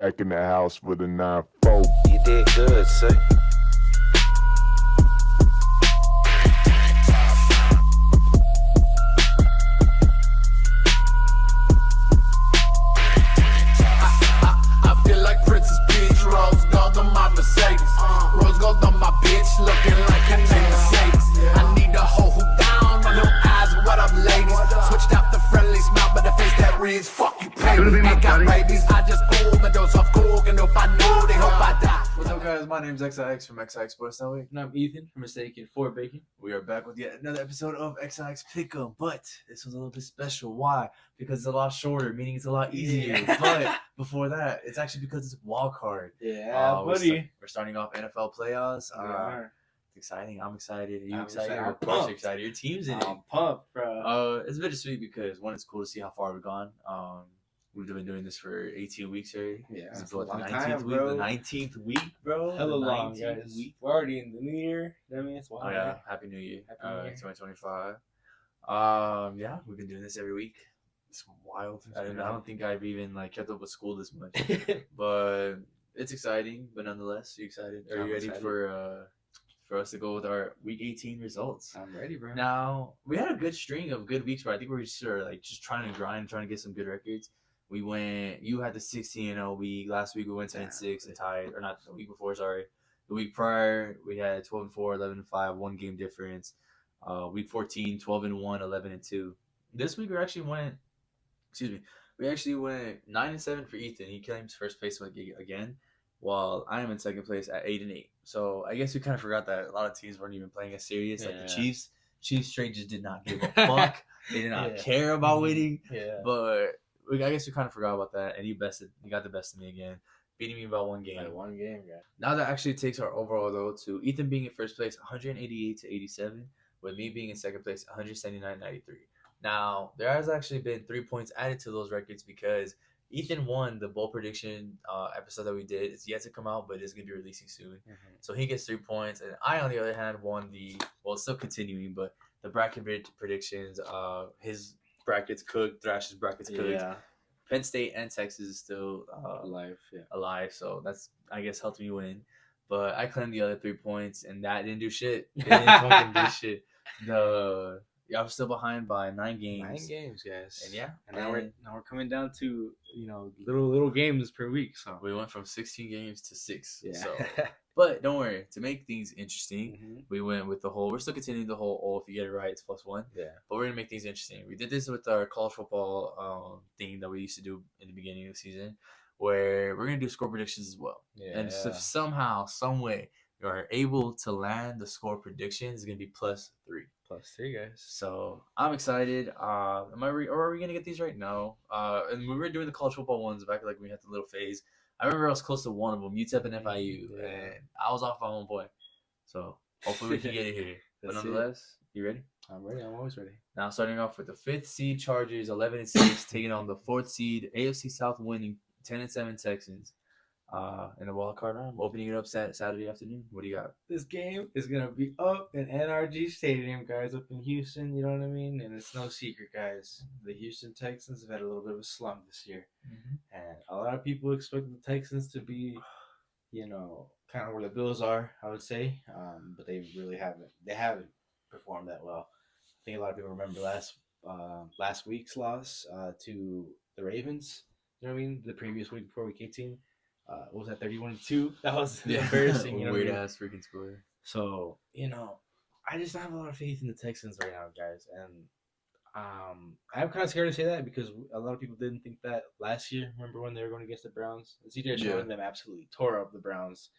Back in the house with a 9-4. You did good, sir. I feel like Princess Peach, rose gold on my Mercedes. Rose gold on my bitch, looking like her name Mercedes. I need a hoe who down, my little eyes, what up ladies? Switched out the friendly smile, but the face that reads, fuck you pay me. Ain't got babies, I just overdose off coke, and if I know, they hope I die. What's up, guys? My name's XiX from XiX Sports Network. And I'm Ethan from Mistaken for Bacon. We are back with yet another episode of XiX Pick, but this one's a little bit special. Why? Because it's a lot shorter, meaning it's a lot easier. Yeah. But before that, it's actually because it's Wildcard. Yeah, buddy. We're starting off NFL playoffs. It's exciting. I'm excited. Are you I'm excited? excited. I'm Of course you're pumped. excited. Your team's in it. I'm pumped, bro. It's bittersweet because one, it's cool to see how far we've gone. We've been doing this for 18 weeks already. Yeah, This is it's a what, the long 19th time, week. bro. The 19th week, bro. Hella The long, 19th guys. week. We're already in the new year. I mean, it's wild. Oh yeah, Happy New Year. Happy New Year. 2025. Yeah, we've been doing this every week. It's wild. I don't think I've even kept up with school this much, but it's exciting. But nonetheless, you excited? Are I'm you ready excited. for us to go with our week 18 results? I'm ready, bro. Now we had a good string of good weeks, but I think we're just just trying to grind, trying to get some good records. We went. You had the 16-0 week. Last week we went 10-6 and tied, or not the week before. Sorry, the week prior we had 12-4, 11-5, one game difference. Week 14, 12-1, 11-2. This week we actually went. Excuse me. We actually went 9-7 for Ethan. He claims first place again, while I am in second place at 8-8. So I guess we kind of forgot that a lot of teams weren't even playing as serious. Like the Yeah. Chiefs. Chiefs straight just did not give a fuck. They did not Yeah. care about winning. Yeah. But I guess we kind of forgot about that, and you got the best of me again, beating me by one game. Like one game, guy. Now that actually takes our overall though to Ethan being in first place, 188-87, with me being in second place, 179-93. Now there has actually been 3 points added to those records because Ethan won the bowl prediction episode that we did. It's yet to come out, but it's gonna be releasing soon. Mm-hmm. So he gets 3 points, and I, on the other hand, won it's still continuing, but the bracket predictions. His brackets cooked, Thrash's brackets cooked. Yeah. Penn State and Texas is still Alive, so that's, I guess, helped me win. But I claimed the other 3 points, and that didn't do shit. It didn't fucking do shit. I was still behind by 9 games. 9 games, guys. And yeah, And now we're coming down to little games per week. So we went from 16 games to 6. yeah. So, but don't worry. To make things interesting, Mhm. we went with the whole. We're still continuing the whole. Oh, if you get it right, it's +1. Yeah. But we're gonna make things interesting. We did this with our college football thing that we used to do in the beginning of the season, where we're gonna do score predictions as well. Yeah. And if somehow, some way, you are able to land the score prediction, it's gonna be +3. +3, guys. So I'm excited. Are we gonna get these right? No. And we were doing the college football ones back when we had the little phase. I remember I was close to one of them, UTEP and FIU, Yeah. and I was off by 1 point. So hopefully we can get it here. But That's nonetheless, you ready? I'm ready. I'm always ready. Now starting off with the 5th seed Chargers, 11-6, taking on the 4th seed AFC South winning 10-7 Texans. In the wild card round, opening it up Saturday afternoon. What do you got? This game is gonna be up in NRG Stadium, guys, up in Houston. You know what I mean? And it's no secret, guys. The Houston Texans have had a little bit of a slump this year, and a lot of people expect the Texans to be, kind of where the Bills are, I would say. But they really haven't. They haven't performed that well. I think a lot of people remember last week's loss to the Ravens. You know what I mean? The previous week before week 18. What was that, 31-2? That was embarrassing. You know what I Weird mean? ass freaking score. So, I just don't have a lot of faith in the Texans right now, guys. And I'm kind of scared to say that because a lot of people didn't think that last year. Remember when they were going against the Browns? CJ Stroud and them absolutely tore up the Browns.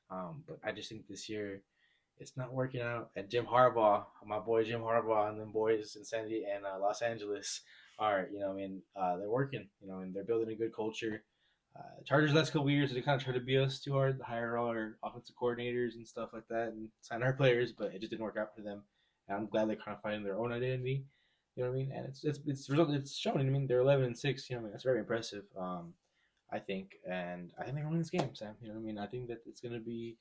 But I just think this year it's not working out. And Jim Harbaugh, my boy Jim Harbaugh, and them boys in Sandy and Los Angeles are, they're working, and they're building a good culture. Chargers last couple years, they kind of tried to beat us too hard, hire all our offensive coordinators and stuff like that, and sign our players, but it just didn't work out for them. And I'm glad they're kind of finding their own identity. You know what I mean? And it's shown. I mean, they're 11-6. You know what I mean? That's very impressive. I think, and I think they're winning this game, Sam. You know what I mean? I think that it's gonna be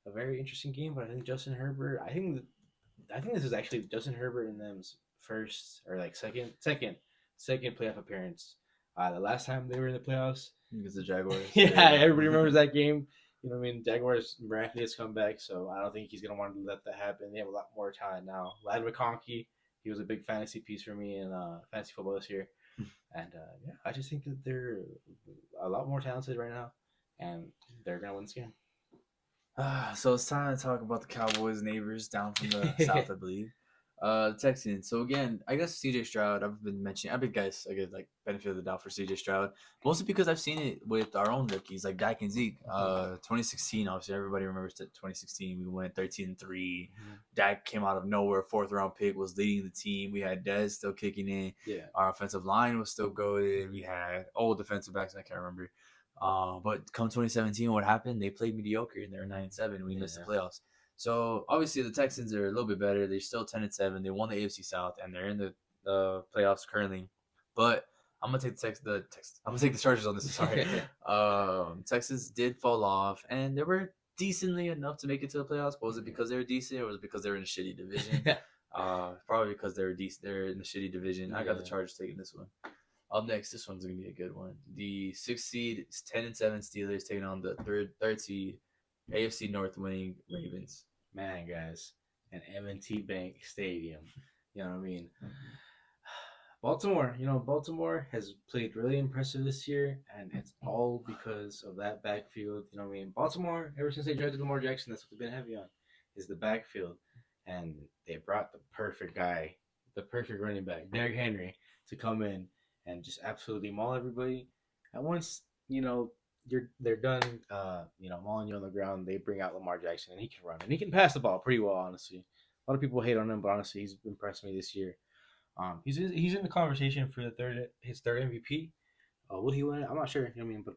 a very interesting game. But I think Justin Herbert. I think this is actually Justin Herbert and them's first or second playoff appearance The last time they were in the playoffs, Because the Jaguars. yeah, everybody remembers that game. You know what I mean? Jaguars miraculous comeback, so I don't think he's gonna want to let that happen. They have a lot more talent now. Lad McConkey, he was a big fantasy piece for me in fantasy football this year, and yeah, I just think that they're a lot more talented right now, and they're gonna win this game. So it's time to talk about the Cowboys neighbors down from the south, I believe. The Texans. So again, I guess CJ Stroud. I've been guys. I get like benefit of the doubt for CJ Stroud, mostly because I've seen it with our own rookies like Dak and Zeke. 2016, obviously everybody remembers that 2016. We went 13-3. Dak came out of nowhere, 4th-round pick, was leading the team. We had Dez still kicking in. Yeah. Our offensive line was still going. We had old defensive backs. I can't remember. But come 2017, what happened? They played mediocre and they were 9-7. We missed the playoffs. So obviously the Texans are a little bit better. They're still 10-7. They won the AFC South and they're in the playoffs currently. But I'm gonna take I'm gonna take the Chargers on this. Sorry. Texans did fall off and they were decently enough to make it to the playoffs. But was it because they were decent or was it because they were in a shitty division? Probably because they were decent. They're in the shitty division. I got the Chargers taking this one. Up next, this one's gonna be a good one. The 6th seed, 10-7 Steelers taking on the third seed, AFC North winning Ravens. Man, guys, an M&T Bank Stadium. You know what I mean? Baltimore has played really impressive this year, and it's all because of that backfield. You know what I mean? Baltimore, ever since they drafted Lamar Jackson, that's what they've been heavy on, is the backfield. And they brought the perfect guy, the perfect running back, Derrick Henry, to come in and just absolutely maul everybody. And once, they're done, mauling you on the ground, they bring out Lamar Jackson, and he can run. And he can pass the ball pretty well, honestly. A lot of people hate on him, but honestly, he's impressed me this year. He's in the conversation for his third MVP. Will he win it? I'm not sure, you know what I mean? But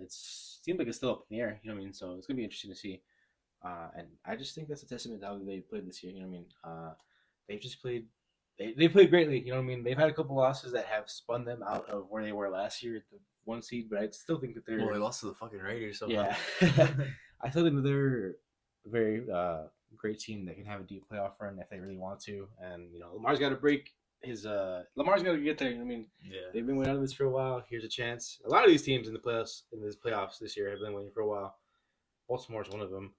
it seems like it's still up in the air, you know what I mean? So it's going to be interesting to see. And I just think that's a testament to how they played this year, you know what I mean? They've just played... They played greatly, you know what I mean? They've had a couple losses that have spun them out of where they were last year at the 1 seed, but I still think that they're... Well, they lost to the fucking Raiders. So yeah. I still think that they're a very great team that can have a deep playoff run if they really want to. And, Lamar's got to break his... Lamar's got to get there, you know what I mean? Yeah. They've been waiting on this for a while. Here's a chance. A lot of these teams in the playoffs this year have been waiting for a while. Baltimore's one of them.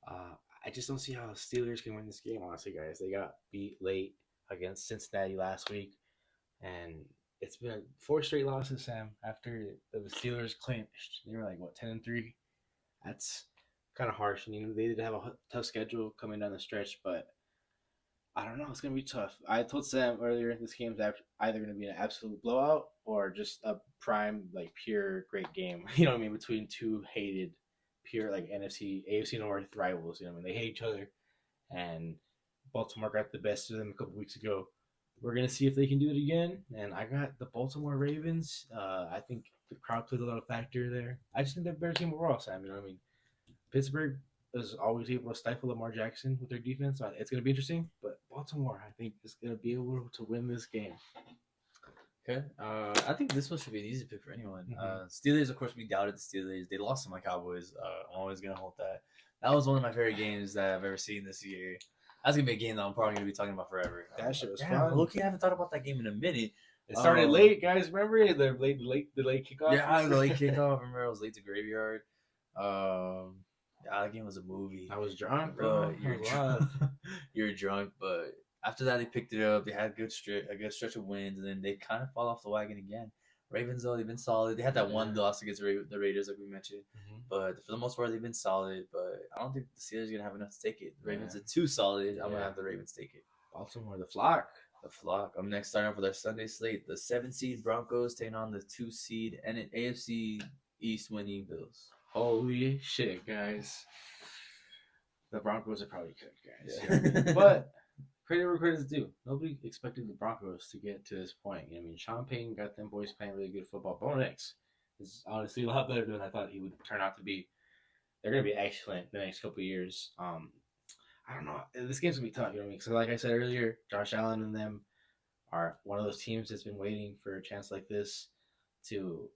I just don't see how the Steelers can win this game, honestly, guys. They got beat late against Cincinnati last week, and it's been 4 straight losses, Sam, after the Steelers clinched. They were like, 10-3? That's kind of harsh. And, they did have a tough schedule coming down the stretch, but I don't know. It's going to be tough. I told Sam earlier, this game's either going to be an absolute blowout or just a prime, pure great game, you know what I mean, between two hated, pure, AFC North rivals, you know what I mean? They hate each other, and Baltimore got the best of them a couple weeks ago. We're going to see if they can do it again. And I got the Baltimore Ravens. I think the crowd played a lot of factor there. I just think they're a better team overall, Sam. You know what I mean? Pittsburgh is always able to stifle Lamar Jackson with their defense. So it's going to be interesting. But Baltimore, I think, is going to be able to win this game. Okay. I think this one should be an easy pick for anyone. Steelers, of course, we doubted the Steelers. They lost to my Cowboys. I'm always going to hold that. That was one of my favorite games that I've ever seen this year. That's going to be a game that I'm probably going to be talking about forever. That shit was fun. Look, I haven't thought about that game in a minute. It started late, guys. Remember the late kickoff? Yeah, the late kickoff. Remember, I was late to Graveyard. That game was a movie. I was drunk, bro. You were drunk, but after that, they picked it up. They had a good stretch of wins, and then they kind of fall off the wagon again. Ravens, though, they've been solid. They had that one loss against the Raiders, like we mentioned. But for the most part, they've been solid. But I don't think the Steelers are going to have enough to take it. The Ravens are too solid. I'm going to have the Ravens take it. Baltimore, the flock. The flock. I'm next starting off with our Sunday slate. The 7-seed Broncos taking on the 2-seed and an AFC East winning Bills. Holy shit, guys. The Broncos are probably cooked, guys. Yeah. But credit where credit's due. Nobody expected the Broncos to get to this point. You know what I mean? Sean Payton got them boys playing really good football. Bo Nix is honestly a lot better than I thought he would turn out to be. They're going to be excellent the next couple of years. I don't know. This game's going to be tough. You know what I mean? So like I said earlier, Josh Allen and them are one of those teams that's been waiting for a chance like this to,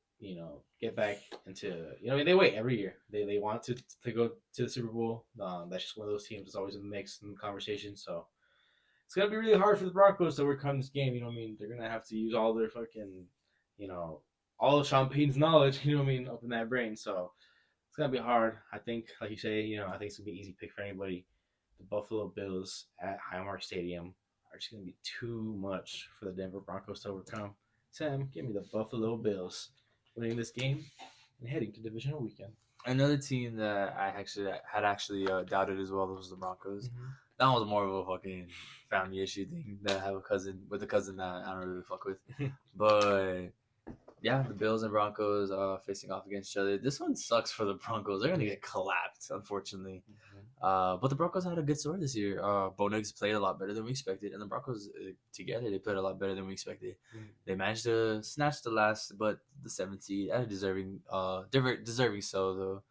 get back into, they wait every year. They want to go to the Super Bowl. That's just one of those teams that's always in the mix in the conversation. So it's going to be really hard for the Broncos to overcome this game. You know what I mean? They're going to have to use all their fucking, all of Sean Payton's knowledge, you know what I mean, up in that brain. So it's gonna be hard. I think, like you say, I think it's gonna be an easy pick for anybody. The Buffalo Bills at Highmark Stadium are just gonna be too much for the Denver Broncos to overcome. Sam, give me the Buffalo Bills winning this game and heading to divisional weekend. Another team that I actually doubted as well was the Broncos. That was more of a fucking family issue thing that I have a cousin that I don't really fuck with. But yeah, the Bills and Broncos facing off against each other. This one sucks for the Broncos. They're gonna get collapsed, unfortunately. But the Broncos had a good story this year. Bo Nix played a lot better than we expected, and the Broncos together they played a lot better than we expected. They managed to snatch the 7th seed, and deserving so though.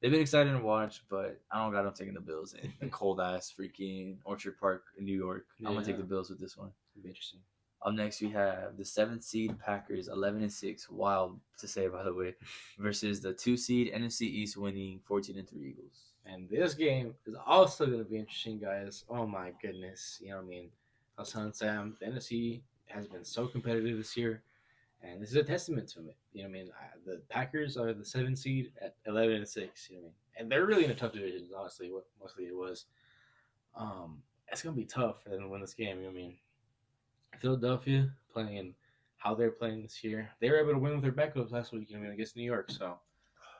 They've been exciting to watch, but I don't got them taking the Bills in the cold ass freaking Orchard Park in New York. I'm gonna take the Bills with this one. It'll be interesting. Up next, we have the 7th seed Packers, 11-6, wild to say by the way, versus the 2 seed NFC East winning 14-3 Eagles. And this game is also going to be interesting, guys. Oh my goodness, you know what I mean? I was telling Sam, the NFC has been so competitive this year, and this is a testament to it. You know what I mean? The Packers are the 7th seed at 11-6. You know what I mean? And they're really in a tough division. Honestly, what mostly it was. It's going to be tough for them to win this game. You know what I mean? Philadelphia playing how they're playing this year. They were able to win with their backups last week, against New York. So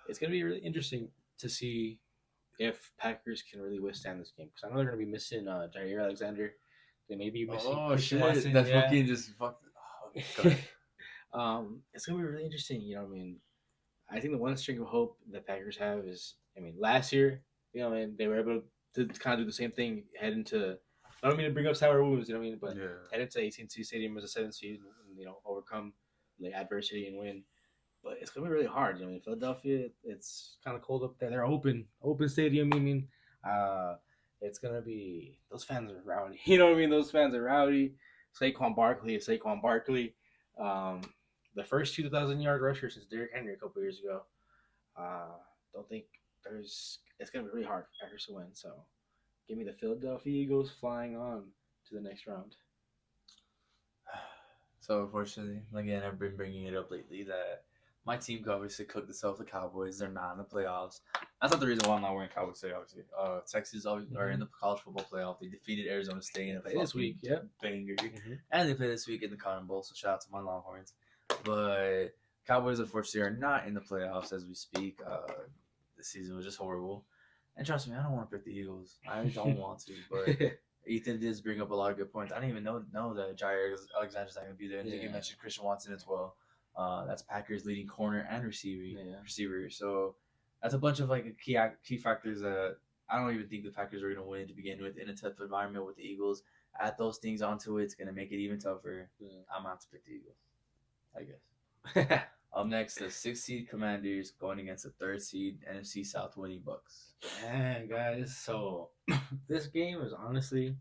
it's going to be really interesting to see if Packers can really withstand this game. Because I know they're going to be missing Jair Alexander. They may be missing Christian Watson. That's fucking just fucked. It's going to be really interesting. You know what I mean? I think the one string of hope the Packers have is, last year, they were able to kind of do the same thing, head into. I don't mean to bring up sour wounds, but head into AT&T Stadium as a 7th seed, and, overcome the adversity and win. But it's gonna be really hard. Philadelphia, it's kind of cold up there. They're open stadium. It's gonna be, those fans are rowdy. You know what I mean? Those fans are rowdy. Saquon Barkley is Saquon Barkley. The first 2,000-yard rusher since Derrick Henry a couple years ago. Don't think it's gonna be really hard for Packers to win. So. Give me the Philadelphia Eagles flying on to the next round. So, unfortunately, again, I've been bringing it up lately that my team obviously cooked itself, the Cowboys. They're not in the playoffs. That's not the reason why I'm not wearing Cowboys today, obviously. Texas are in the college football playoff. They defeated Arizona State in a this week, banger. And they play this week in the Cotton Bowl, so shout out to my Longhorns. But Cowboys, unfortunately, are not in the playoffs as we speak. This season was just horrible. And trust me, I don't want to pick the Eagles. I don't want to, but Ethan did bring up a lot of good points. I didn't even know that Jair Alexander's not going to be there. I think you mentioned Christian Watson as well. That's Packers' leading corner and receiver. So that's a bunch of key factors that I don't even think the Packers are going to win to begin with in a tough environment with the Eagles. Add those things onto it, it's going to make it even tougher. I'm going to have to pick the Eagles, I guess. Up next, the 6th seed Commanders going against the 3rd seed NFC South winning Bucks. Man, guys, so this game is honestly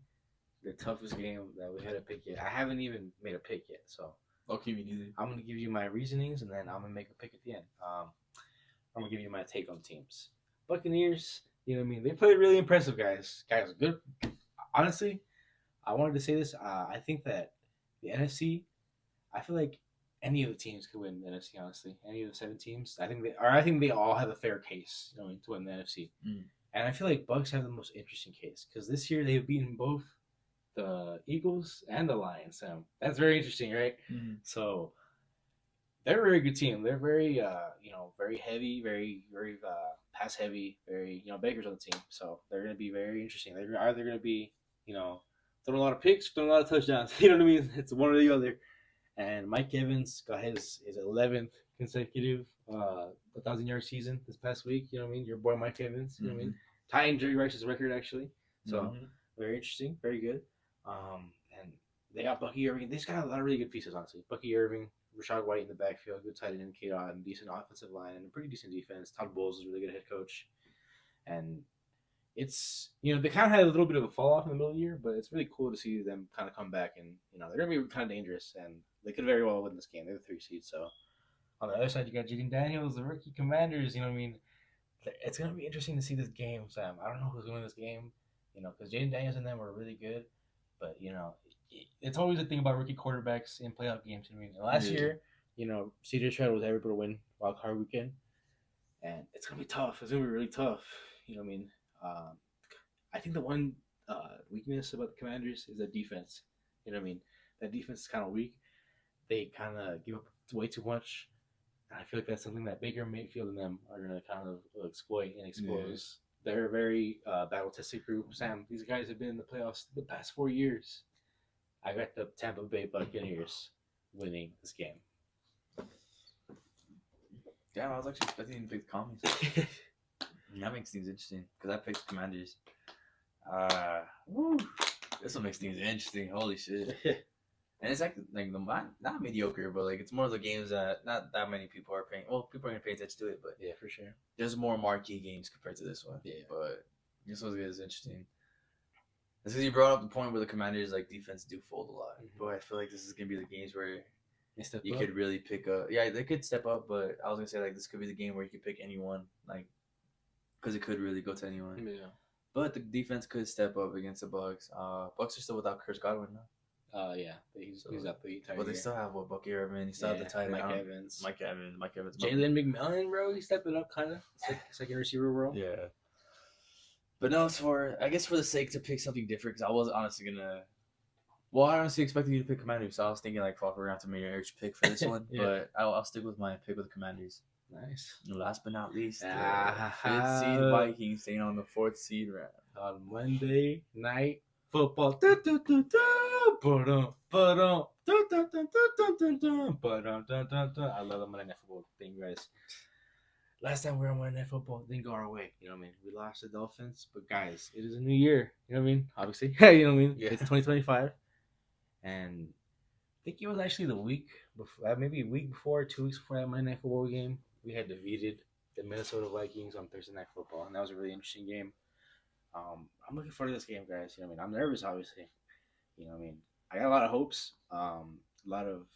the toughest game that we had to pick yet. I haven't even made a pick yet, so Okay, me neither. I'm going to give you my reasonings, and then I'm going to make a pick at the end. I'm going to give you my take on teams. Buccaneers, they played really impressive, guys. Guys, good. Honestly, I wanted to say this. I think that the NFC, I feel like any of the teams could win the NFC, honestly. Any of the 7 teams. I think they all have a fair case to win the NFC. And I feel like Bucks have the most interesting case because this year they've beaten both the Eagles and the Lions. So that's very interesting, right? So they're a very good team. They're very, very heavy, very, very pass heavy, very, Baker's on the team. So they're going to be very interesting. They're either going to be, throwing a lot of picks, throwing a lot of touchdowns. You know what I mean? It's one or the other. And Mike Evans got his 11th consecutive 1,000-yard season this past week. You know what I mean? Your boy Mike Evans. You know what I mean? Tying Jerry Rice's record, actually. So very interesting. Very good. And they got Bucky Irving. They just got a lot of really good pieces, honestly. Bucky Irving, Rashad White in the backfield, good tight end indicator, and decent offensive line, and a pretty decent defense. Todd Bowles is a really good head coach. And it's, they kind of had a little bit of a fall off in the middle of the year, but it's really cool to see them kind of come back, and they're going to be kind of dangerous, and they could very well win this game. They're the 3 seed. So on the other side, you got Jaden Daniels, the rookie Commanders. You know what I mean? It's going to be interesting to see this game, Sam. I don't know who's going to win this game, because Jaden Daniels and them were really good, but it's always a thing about rookie quarterbacks in playoff games. I mean, last year, CJ Stroud was able to win Wildcard weekend, and it's gonna be tough. It's gonna be really tough. What I mean? I think the one weakness about the Commanders is the defense. What I mean? That defense is kind of weak. They kind of give up way too much. And I feel like that's something that Baker Mayfield and them are gonna kind of exploit and expose. Yeah. They're a very battle-tested group. Sam, these guys have been in the playoffs the past 4 years. I got the Tampa Bay Buccaneers winning this game. Damn, I was actually expecting you to pick the Commies. That makes things interesting because I picked the Commanders. This one makes things interesting. Holy shit! And it's like not mediocre, but like it's more of the games that not that many people are paying. Well, people are gonna pay attention to it, but yeah, for sure. There's more marquee games compared to this one. Yeah, but this one is interesting. It's because you brought up the point where the Commanders like defense do fold a lot. Mm-hmm. But I feel like this is gonna be the games where you could really pick up. Yeah, they could step up, but I was gonna say like this could be the game where you could pick anyone, like because it could really go to anyone. Yeah. But the defense could step up against the Bucs. Bucs are still without Chris Godwin now. Yeah, he's up the entire. But they still have Bucky Irvin. You still have the tight end. Mike Evans. Jalen McMillan, bro. He's stepping up, kind of. Second receiver role. Yeah. But no, I guess for the sake to pick something different, because I was honestly gonna. Well, I honestly expected you to pick Commanders, so I was thinking like we're gonna have to make an urge pick for this one. Yeah. But I'll stick with my pick with the Commanders. Nice. And last but not least, 5th seed Vikings staying on the 4th seed round on Monday Night Football. I love the Monday Night Football thing, guys. Last time we were on Monday Night Football, didn't go our way. You know what I mean? We lost the Dolphins, but guys, it is a new year. You know what I mean? Obviously, you know what I mean. Yeah. It's 2025, and I think it was actually the week before, maybe a week before, 2 weeks before that Monday Night Football game, we had defeated the Minnesota Vikings on Thursday Night Football, and that was a really interesting game. I'm looking forward to this game, guys. You know what I mean? I'm nervous, obviously. You know what I mean? I got a lot of hopes, a lot of,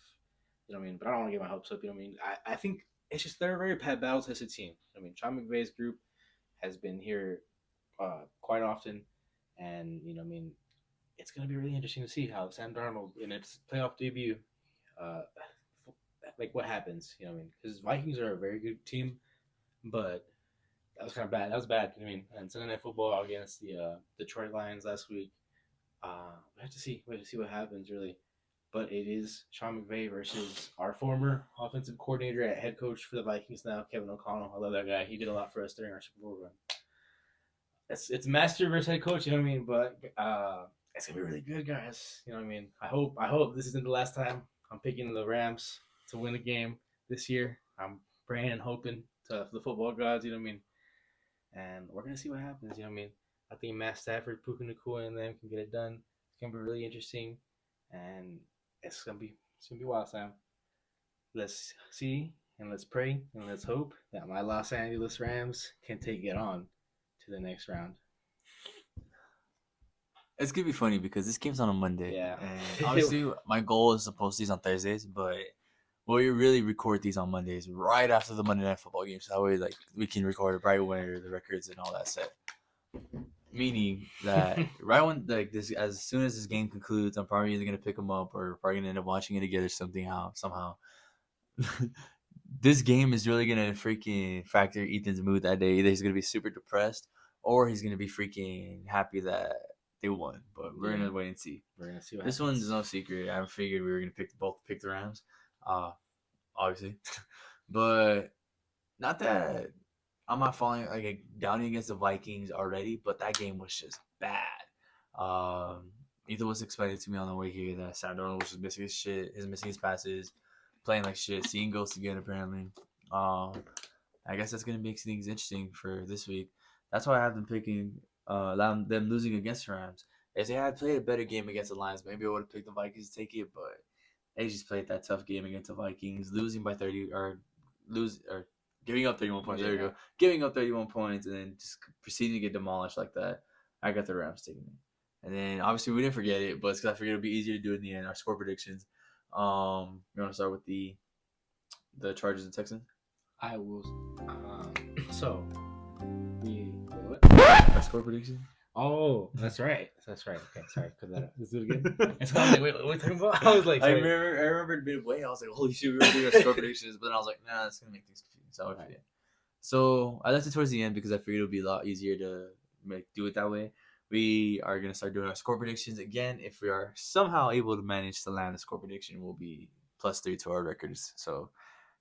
you know what I mean? But I don't want to get my hopes up. You know what I mean? I think it's just they're a very battle-tested team. I mean, Sean McVay's group has been here quite often, and you know what I mean? It's going to be really interesting to see how Sam Darnold in its playoff debut, like what happens. You know what I mean? Because Vikings are a very good team, but that was kind of bad. That was bad. You know what I mean? And Sunday Night Football against the Detroit Lions last week. We have to see. We have to see what happens, really. But it is Sean McVay versus our former offensive coordinator at head coach for the Vikings now, Kevin O'Connell. I love that guy. He did a lot for us during our Super Bowl run. It's master versus head coach. You know what I mean? But it's gonna be really good, guys. You know what I mean? I hope this isn't the last time I'm picking the Rams to win a game this year. I'm praying and hoping to the football gods. You know what I mean? And we're gonna see what happens. You know what I mean? I think Matt Stafford, Puka Nacua, and them can get it done. It's gonna be really interesting, and it's gonna be wild, Sam. Let's see and let's pray and let's hope that my Los Angeles Rams can take it on to the next round. It's gonna be funny because this game's on a Monday. Yeah. And obviously, my goal is to post these on Thursdays, but we really record these on Mondays right after the Monday Night Football game, so that way we can record it right when the records and all that set. Meaning that right when this, as soon as this game concludes, I'm probably either gonna pick them up or probably gonna end up watching it together somehow. This game is really gonna freaking factor Ethan's mood that day. Either he's gonna be super depressed or he's gonna be freaking happy that they won. But we're gonna wait and see. We're gonna see what this happens. one's no secret. I figured we were gonna pick the Rams, obviously, but not that I'm not falling downing against the Vikings already. But that game was just bad. Ethan was explaining to me on the way here that Sam Darnold was just missing his shit. He's missing his passes, playing like shit, seeing ghosts again apparently. I guess that's gonna make things interesting for this week. That's why I have them picking them losing against the Rams. If they had played a better game against the Lions, maybe I would have picked the Vikings to take it, but they just played that tough game against the Vikings, losing by 30 or giving up 31 points. Yeah. There you go. Giving up 31 points and then just proceeding to get demolished like that. I got the Rams taking it. And then obviously we didn't forget it, but it's because I figured it'd be easier to do it in the end. Our score predictions. You want to start with the Chargers and Texans? I will. So our score prediction. Oh, that's right. That's right. Okay, sorry. Cut that out. Let's do it again. And so I was like, wait, what are we talking about? I was like, I sorry. remember midway. I was like, holy shit, we were doing our score predictions, but then I was like, nah, that's gonna make things confusing. So I forget. So I left it towards the end because I figured it would be a lot easier to do it that way. We are gonna start doing our score predictions again. If we are somehow able to manage to land a score prediction, we'll be +3 to our records. So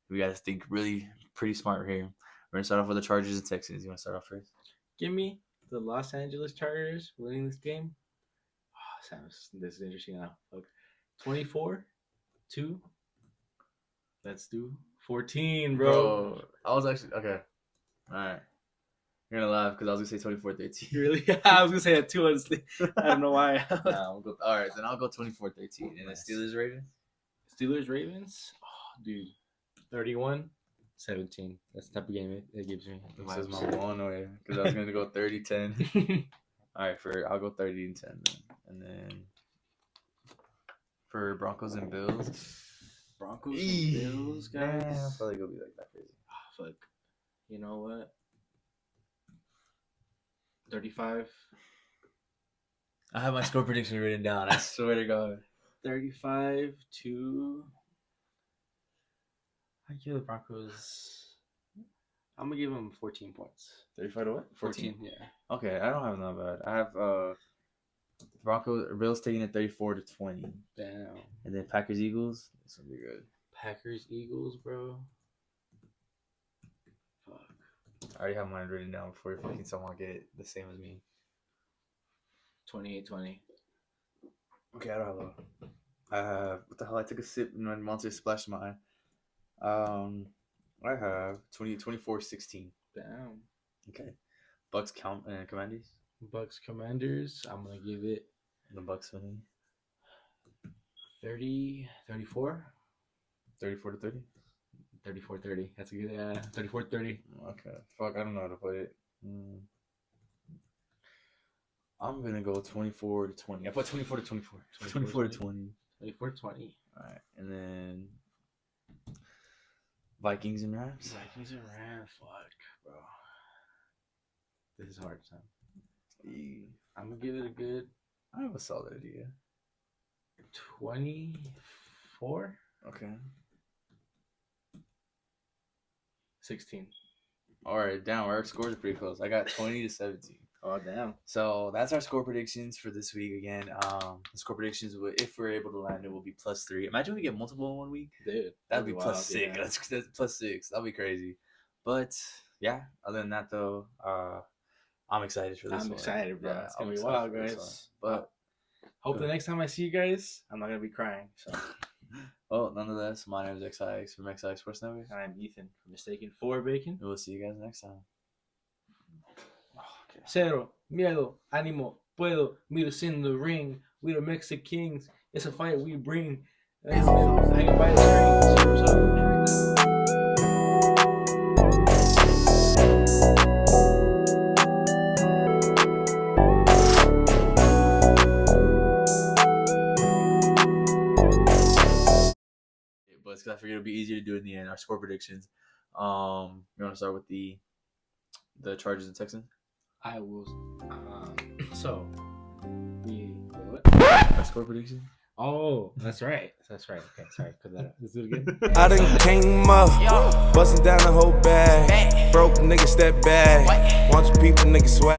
we got to think really pretty smart here. We're gonna start off with the Chargers and Texans. You want to start off first? Give me the Los Angeles Chargers winning this game. Oh, Sam, this is interesting now. Look, 24-2. Let's do 14, bro. I was actually okay. All right. You're gonna laugh because I was gonna say 24-13. Really? I was gonna say that too, honestly. I don't know why. All right, then I'll go 24-13. And the Steelers Ravens? Steelers Ravens? Oh, dude. 31-17. That's the type of game it gives me. This is my one way because I was gonna go 30-10. All right, I'll go 30-10 then. And then for Broncos and Bills. Broncos and Bills, guys. Yeah, I'll probably go be like that crazy. Oh, fuck. You know what? 35. I have my score prediction written down. I swear to God. 35 to. I give the Broncos. I'm gonna give them 14 points. 35 to what? 14. Yeah. Okay, I don't have that bad. I have Bills taking it 34-20. Damn. And then Packers Eagles. This will be good. Packers Eagles, bro. Fuck. I already have mine written down before you're thinking someone get it the same as me. 28-20. Okay, I don't have a. What the hell? I took a sip and my monster splashed my eye. I have 24-16. Damn. Okay. Bucks count and Commanders. Bucks Commanders. I'm gonna give it The Bucks winning. 34. 34-30. 34-30. That's a good. 34-30. Okay. Fuck, I don't know how to play it. I'm gonna go 24-20. I put 24-24. 24-20. 24-20. All right, and then Vikings and Rams. Vikings and Rams. Fuck, bro. This is hard, son. I'm gonna give it a good. I have a solid idea. 24. Okay. 16. All right, down. Our scores are pretty close. I got 20-17. Oh damn! So that's our score predictions for this week. Again, the score predictions, if we're able to land it, will be +3. Imagine we get multiple in 1 week. Dude, That'd be wild, +6. yeah. That's +6. That'd be crazy. But yeah, other than that though, I'm excited for this. I'm excited, bro. Yeah, it's gonna I'm be excited wild, for this guys. one. But hope the next time I see you guys, I'm not gonna be crying. So, well, nonetheless, my name is XiX from XiX Sports Network. and I'm Ethan from Mistaken for Bacon. We'll see you guys next time. Cero, miedo, ánimo, puedo, meet us in the ring. We the Mexican Kings. It's a fight we bring. Hanging by the string. Zero's up. But it's because I figured it'd be easier to do in the end. Our score predictions. You want to start with the Chargers and Texans? I will. So, what? Our score prediction. Oh, that's right. That's right. Okay, sorry. Cut that out. Let's do it again. I done came up, busting down the whole bag. Broke nigga step back. Watch people niggas swag.